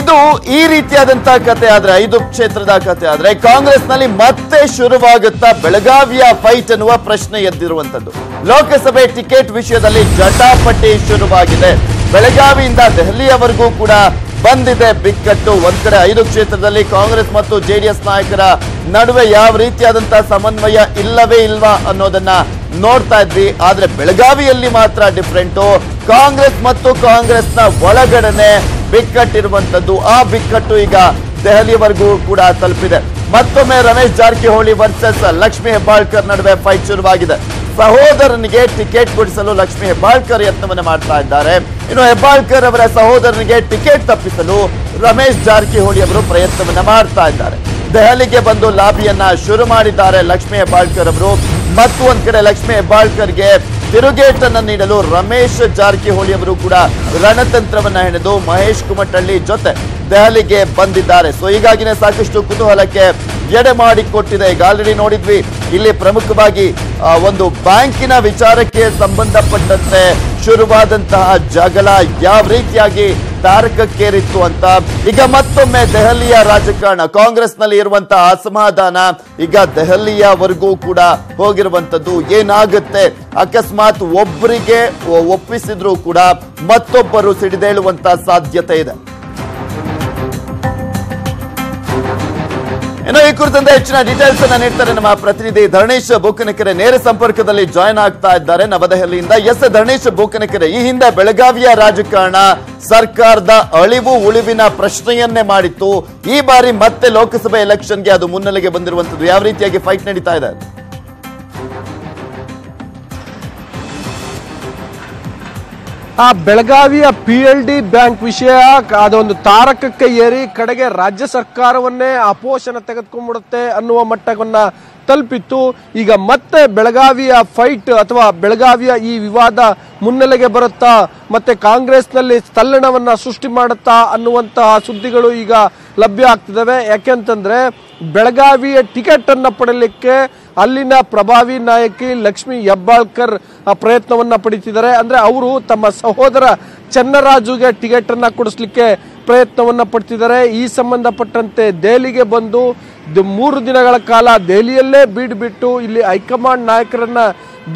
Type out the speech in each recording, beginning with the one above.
ಇದು ಈ ರೀತಿಯಾದಂತಹ ಕತೆ ಆದ್ರೆ 5 ಕ್ಷೇತ್ರದ ಕತೆ ಆದ್ರೆ ಕಾಂಗ್ರೆಸ್ ನಲ್ಲಿ ಮತ್ತೆ ಶುರುವಾಗುತ್ತಾ ಬೆಳಗಾವಿಯ ಫೈಟ್ ಅನ್ನುವ ಪ್ರಶ್ನೆ ಎದ್ದಿರುವಂತದ್ದು. ಲೋಕಸಭೆ ಟಿಕೆಟ್ ವಿಷಯದಲ್ಲಿ ಜಟಾಪಟಿ ಶುರುವಾಗಿದೆ. ಬೆಳಗಾವಿಯಿಂದ ದೆಹಲಿಯವರೆಗೂ ಕೂಡ ಬಂದಿದೆ ಬಿಕ್ಕಟ್ಟು. ಒಂದ್ ಕಡೆ 5 ಕ್ಷೇತ್ರದಲ್ಲಿ ಕಾಂಗ್ರೆಸ್ ಮತ್ತು ಜೆಡಿಎಸ್ ನಾಯಕರ ನಡುವೆ ಯಾವ ರೀತಿಯಾದಂತಹ ಸಮನ್ವಯ ಇಲ್ಲವೇ ಇಲ್ವಾ ಅನ್ನೋದನ್ನ ನೋಡ್ತಾ ಇದ್ವಿ. ಆದ್ರೆ ಬೆಳಗಾವಿಯಲ್ಲಿ ಮಾತ್ರ ಡಿಫರೆಂಟು. ಕಾಂಗ್ರೆಸ್ ಮತ್ತು ಕಾಂಗ್ರೆಸ್ನ ಒಳಗಡೆನೆ ಬಿಕ್ಕಟ್ಟಿರುವಂತದ್ದು. ಆ ಬಿಕ್ಕಟ್ಟು ಈಗ ದೆಹಲಿವರೆಗೂ ಕೂಡ ತಲುಪಿದೆ. ಮತ್ತೊಮ್ಮೆ ರಮೇಶ್ ಜಾರಕಿಹೊಳಿ ವರ್ಸಸ್ ಲಕ್ಷ್ಮೀ ಹೆಬ್ಬಾಳ್ಕರ್ ನಡುವೆ ಫೈಟ್ ಶುರುವಾಗಿದೆ. ಸಹೋದರನಿಗೆ ಟಿಕೆಟ್ ಕೊಡಿಸಲು ಲಕ್ಷ್ಮೀ ಹೆಬ್ಬಾಳ್ಕರ್ ಯತ್ನವನ್ನ ಮಾಡ್ತಾ ಇದ್ದಾರೆ. ಇನ್ನು ಹೆಬ್ಬಾಳ್ಕರ್ ಅವರ ಸಹೋದರನಿಗೆ ಟಿಕೆಟ್ ತಪ್ಪಿಸಲು ರಮೇಶ್ ಜಾರಕಿಹೊಳಿ ಅವರು ಪ್ರಯತ್ನವನ್ನ ಮಾಡ್ತಾ ಇದ್ದಾರೆ. ದೆಹಲಿಗೆ ಬಂದು ಲಾಬಿಯನ್ನ ಶುರು ಮಾಡಿದ್ದಾರೆ ಲಕ್ಷ್ಮೀ ಹೆಬ್ಬಾಳ್ಕರ್ ಅವರು. ಮತ್ತು ಒಂದ್ ಕಡೆ ಲಕ್ಷ್ಮೀ ಹೆಬ್ಬಾಳ್ಕರ್ಗೆ ತಿರುಗೇಟನ್ನು ನೀಡಲು ರಮೇಶ್ ಜಾರಕಿಹೊಳಿ ಅವರು ಕೂಡ ರಣತಂತ್ರವನ್ನ ಹೆಣೆದು ಮಹೇಶ್ ಕುಮಟಳ್ಳಿ ಜೊತೆ ದೆಹಲಿಗೆ ಬಂದಿದ್ದಾರೆ. ಸೊ ಹೀಗಾಗಿನೇ ಸಾಕಷ್ಟು ಕುತೂಹಲಕ್ಕೆ ಎಡೆ ಮಾಡಿಕೊಟ್ಟಿದೆ. ಈಗ ಆಲ್ರೆಡಿ ನೋಡಿದ್ವಿ, ಇಲ್ಲಿ ಪ್ರಮುಖವಾಗಿ ಒಂದು ಬ್ಯಾಂಕಿನ ವಿಚಾರಕ್ಕೆ ಸಂಬಂಧಪಟ್ಟಂತೆ ಶುರುವಾದಂತಹ ಜಗಳ ಯಾವ ರೀತಿಯಾಗಿ ತಾರಕಕ್ಕೇರಿತ್ತು ಅಂತ ಈಗ ಮತ್ತೊಮ್ಮೆ ದೆಹಲಿಯ ರಾಜಕಾರಣ, ಕಾಂಗ್ರೆಸ್ನಲ್ಲಿ ಇರುವಂತಹ ಅಸಮಾಧಾನ ಈಗ ದೆಹಲಿಯವರೆಗೂ ಕೂಡ ಹೋಗಿರುವಂತದ್ದು. ಏನಾಗುತ್ತೆ, ಅಕಸ್ಮಾತ್ ಒಬ್ಬರಿಗೆ ಒಪ್ಪಿಸಿದ್ರು ಕೂಡ ಮತ್ತೊಬ್ಬರು ಸಿಡಿದೇಳುವಂತ ಸಾಧ್ಯತೆ ಇದೆ. ಇನ್ನು ಈ ಕುರಿತಂತೆ ಹೆಚ್ಚಿನ ಡೀಟೇಲ್ಸ್ ಅನ್ನ ನೀಡ್ತಾರೆ ನಮ್ಮ ಪ್ರತಿನಿಧಿ ಧರಣೇಶ್ ಬೂಕನಕೆರೆ. ನೇರ ಸಂಪರ್ಕದಲ್ಲಿ ಜಾಯ್ನ್ ಆಗ್ತಾ ಇದ್ದಾರೆ ನವದೆಹಲಿಯಿಂದ. ಎಸ್ ಧರಣೇಶ್ ಬೂಕನಕೆರೆ, ಈ ಹಿಂದೆ ಬೆಳಗಾವಿಯ ರಾಜಕಾರಣ ಸರ್ಕಾರದ ಅಳಿವು ಉಳಿವಿನ ಪ್ರಶ್ನೆಯನ್ನೇ ಮಾಡಿತ್ತು. ಈ ಬಾರಿ ಮತ್ತೆ ಲೋಕಸಭೆ ಎಲೆಕ್ಷನ್ಗೆ ಅದು ಮುನ್ನೆಲೆಗೆ ಬಂದಿರುವಂತದ್ದು. ಯಾವ ರೀತಿಯಾಗಿ ಫೈಟ್ ನಡೀತಾ ಇದೆ? ಬೆಳಗಾವಿಯ PLD ಬ್ಯಾಂಕ್ ವಿಷಯ ಅದೊಂದು ತಾರಕಕ್ಕೆ ಏರಿ ಕಡೆಗೆ ರಾಜ್ಯ ಸರ್ಕಾರವನ್ನೇ ಅಪೋಷಣ ತೆಗೆದುಕೊಂಡ್ಬಿಡುತ್ತೆ ಅನ್ನುವ ಮಟ್ಟವನ್ನ ತಲುಪಿತ್ತು. ಈಗ ಮತ್ತೆ ಬೆಳಗಾವಿಯ ಫೈಟ್ ಅಥವಾ ಬೆಳಗಾವಿಯ ಈ ವಿವಾದ ಮುನ್ನೆಲೆಗೆ ಬರುತ್ತಾ, ಮತ್ತೆ ಕಾಂಗ್ರೆಸ್ನಲ್ಲಿ ತಲ್ಲಣವನ್ನ ಸೃಷ್ಟಿ ಮಾಡುತ್ತಾ ಅನ್ನುವಂತಹ ಸುದ್ದಿಗಳು ಈಗ ಲಭ್ಯ ಆಗ್ತಿದ್ದಾವೆ. ಯಾಕೆಂತಂದ್ರೆ ಬೆಳಗಾವಿಯ ಟಿಕೆಟ್ ಅನ್ನ ಪಡೆಯಲಿಕ್ಕೆ ಅಲ್ಲಿನ ಪ್ರಭಾವಿ ನಾಯಕಿ ಲಕ್ಷ್ಮೀ ಹೆಬ್ಬಾಳ್ಕರ್ ಪ್ರಯತ್ನವನ್ನ ಪಡಿತಿದ್ದಾರೆ. ಅಂದ್ರೆ ಅವರು ತಮ್ಮ ಸಹೋದರ ಚನ್ನರಾಜುಗೆ ಟಿಕೆಟ್ ಅನ್ನ ಕೊಡಿಸ್ಲಿಕ್ಕೆ ಪ್ರಯತ್ನವನ್ನ ಪಡ್ತಿದ್ದಾರೆ. ಈ ಸಂಬಂಧಪಟ್ಟಂತೆ ದೆಹಲಿಗೆ ಬಂದು 3 ದಿನಗಳ ಕಾಲ ದೆಹಲಿಯಲ್ಲೇ ಬಿಟ್ಟು ಇಲ್ಲಿ ಹೈಕಮಾಂಡ್ ನಾಯಕರನ್ನ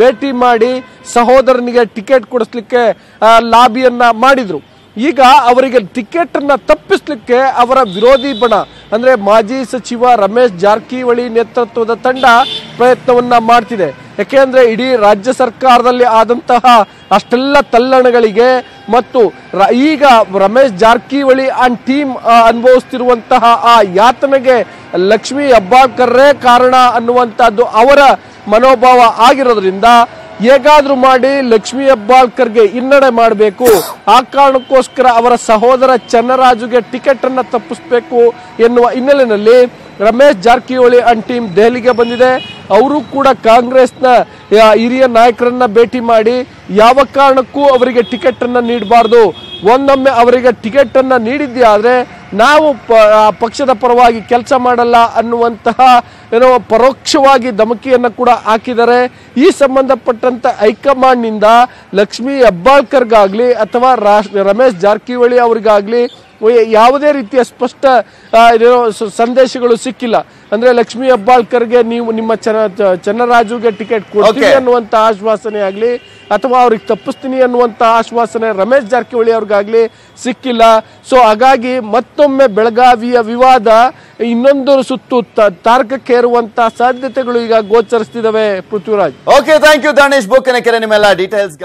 ಭೇಟಿ ಮಾಡಿ ಸಹೋದರನಿಗೆ ಟಿಕೆಟ್ ಕೊಡಿಸ್ಲಿಕ್ಕೆ ಲಾಬಿಯನ್ನ ಮಾಡಿದ್ರು. ಈಗ ಅವರಿಗೆ ಟಿಕೆಟ್ ಅನ್ನ ತಪ್ಪಿಸ್ಲಿಕ್ಕೆ ಅವರ ವಿರೋಧಿ ಬಣ ಅಂದ್ರೆ ಮಾಜಿ ಸಚಿವ ರಮೇಶ್ ಜಾರಕಿಹೊಳಿ ನೇತೃತ್ವದ ತಂಡ ಪ್ರಯತ್ನವನ್ನ ಮಾಡ್ತಿದೆ. ಯಾಕೆಂದ್ರೆ ಇಡೀ ರಾಜ್ಯ ಸರ್ಕಾರದಲ್ಲಿ ಆದಂತಹ ಅಷ್ಟೆಲ್ಲ ತಲ್ಲಣಗಳಿಗೆ ಮತ್ತು ಈಗ ರಮೇಶ್ ಜಾರಕಿಹೊಳಿ ಅಂಡ್ ಟೀಮ್ ಅನುಭವಿಸ್ತಿರುವಂತಹ ಆ ಯಾತನೆಗೆ ಲಕ್ಷ್ಮೀ ಹೆಬ್ಬಾಳ್ಕರ್ರೇ ಕಾರಣ ಅನ್ನುವಂತಹದ್ದು ಅವರ ಮನೋಭಾವ ಆಗಿರೋದ್ರಿಂದ ಹೇಗಾದ್ರೂ ಮಾಡಿ ಲಕ್ಷ್ಮೀ ಹೆಬ್ಬಾಳ್ಕರ್ಗೆ ಹಿನ್ನಡೆ ಮಾಡಬೇಕು, ಆ ಕಾರಣಕ್ಕೋಸ್ಕರ ಅವರ ಸಹೋದರ ಚನ್ನರಾಜುಗೆ ಟಿಕೆಟ್ ಅನ್ನ ತಪ್ಪಿಸಬೇಕು ಎನ್ನುವ ಹಿನ್ನೆಲೆಯಲ್ಲಿ ರಮೇಶ್ ಜಾರಕಿಹೊಳಿ ಅಂಡ್ ಟೀಮ್ ದೆಹಲಿಗೆ ಬಂದಿದೆ. ಅವರು ಕೂಡ ಕಾಂಗ್ರೆಸ್ನ ಹಿರಿಯ ನಾಯಕರನ್ನ ಭೇಟಿ ಮಾಡಿ ಯಾವ ಕಾರಣಕ್ಕೂ ಅವರಿಗೆ ಟಿಕೆಟ್ ಅನ್ನ ನೀಡಬಾರ್ದು, ಒಂದೊಮ್ಮೆ ಅವರಿಗೆ ಟಿಕೆಟ್ ಅನ್ನ ನೀಡಿದ್ದೇ ಆದ್ರೆ ನಾವು ಪಕ್ಷದ ಪರವಾಗಿ ಕೆಲಸ ಮಾಡಲ್ಲ ಅನ್ನುವಂತಹ ಪರೋಕ್ಷವಾಗಿ ಧಮಕಿಯನ್ನ ಕೂಡ ಹಾಕಿದ್ದಾರೆ. ಈ ಸಂಬಂಧಪಟ್ಟಂತ ಹೈಕಮಾಂಡ್ ನಿಂದ ಲಕ್ಷ್ಮೀ ಹೆಬ್ಬಾಳ್ಕರ್ಗಾಗ್ಲಿ ಅಥವಾ ರಮೇಶ್ ಜಾರಕಿಹೊಳಿ ಅವರಿಗಾಗ್ಲಿ ಯಾವುದೇ ರೀತಿಯ ಸ್ಪಷ್ಟ ಸಂದೇಶಗಳು ಸಿಕ್ಕಿಲ್ಲ. ಅಂದ್ರೆ ಲಕ್ಷ್ಮೀ ಹೆಬ್ಬಾಳ್ಕರ್ಗೆ ನೀವು ನಿಮ್ಮ ಚನ್ನರಾಜುಗೆ ಟಿಕೆಟ್ ಕೊಡ್ತೀವಿ ಅನ್ನುವಂತ ಆಶ್ವಾಸನೆ ಆಗ್ಲಿ ಅಥವಾ ಅವ್ರಿಗೆ ತಪ್ಪಿಸ್ತೀನಿ ಅನ್ನುವಂತ ಆಶ್ವಾಸನೆ ರಮೇಶ್ ಜಾರಕಿಹೊಳಿ ಅವ್ರಿಗಾಗ್ಲಿ ಸಿಕ್ಕಿಲ್ಲ. ಸೊ ಹಾಗಾಗಿ ಮತ್ತೊಮ್ಮೆ ಬೆಳಗಾವಿಯ ವಿವಾದ ಇನ್ನೊಂದು ಸುತ್ತು ತಾರಕಕ್ಕೇರುವಂತಹ ಸಾಧ್ಯತೆಗಳು ಈಗ ಗೋಚರಿಸ್ತಿದಾವೆ. Prithviraj. Okay, thank you Dharanesh Bookanakere ನಿಮ್ಮೆಲ್ಲ ಡೀಟೇಲ್ಸ್.